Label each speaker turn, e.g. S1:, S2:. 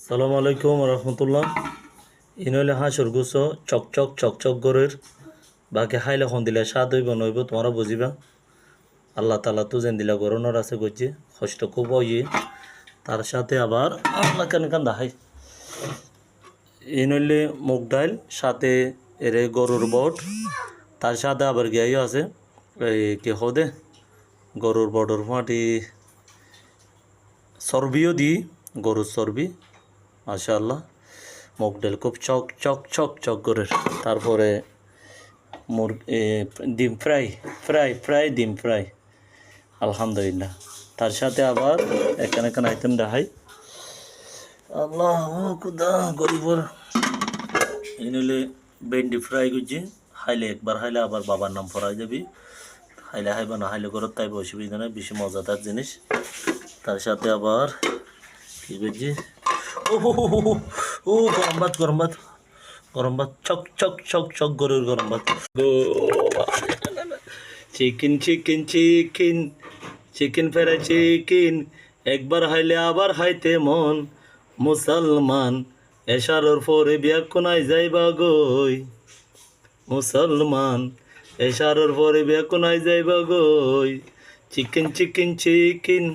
S1: সালামু আলাইকুম রহমতুল্লাহ। ইনলে হাঁসর গুছ চকচক চকচক গরের বাকি হাইলে খন দিলে স্বাদ হইব নইব তোমরা বুঝিবা। আল্লাহ তালা তো যেন দিলা গরনের আছে গজ্জি কষ্ট খুব হইয়ে তার সাথে আবার আল্লাহ কেন কান দাহাই ইনলে মুগ ডাইল সাথে এরে গরুর বট তার সাথে আবার গিয়াইও আছে এই কি হদে গরুর বটর ফাঁটি চর্বিও দিই গরুর চর্বি মাশাআল্লাহ। মুগ ডাল খুব চক চক চক চক করে তারপরে ডিম ফ্রাই ফ্রাই ফ্রাই ডিম ফ্রাই আলহামদুলিল্লাহ। তার সাথে আবার এখানে এখানে আইটেম দেখাই আল্লাহ খুদা গরিবর এনলে ভেন্ডি ফ্রাই করছি হাইলে একবার হাইলে আবার বাবার নাম ফরাই যাবি হাইলে হাইবা না হাইলে করত তাই অসুবিধা নেই বেশি মজাদার জিনিস। তার সাথে আবার কি করছি ও ও গরম ভাত গরম ভাত গরম ভাত চক চক চক চক গরুর গরম ভাত chicken chicken chicken chicken fry chicken একবার হাইলে আবার হাইতে মন মুসলমান এশারর পরে বিয়া কোনায় যাইবা গই মুসলমান এশারর পরে বিয়া কোনায় যাইবা গই চিকেন চিকেন চিকেন।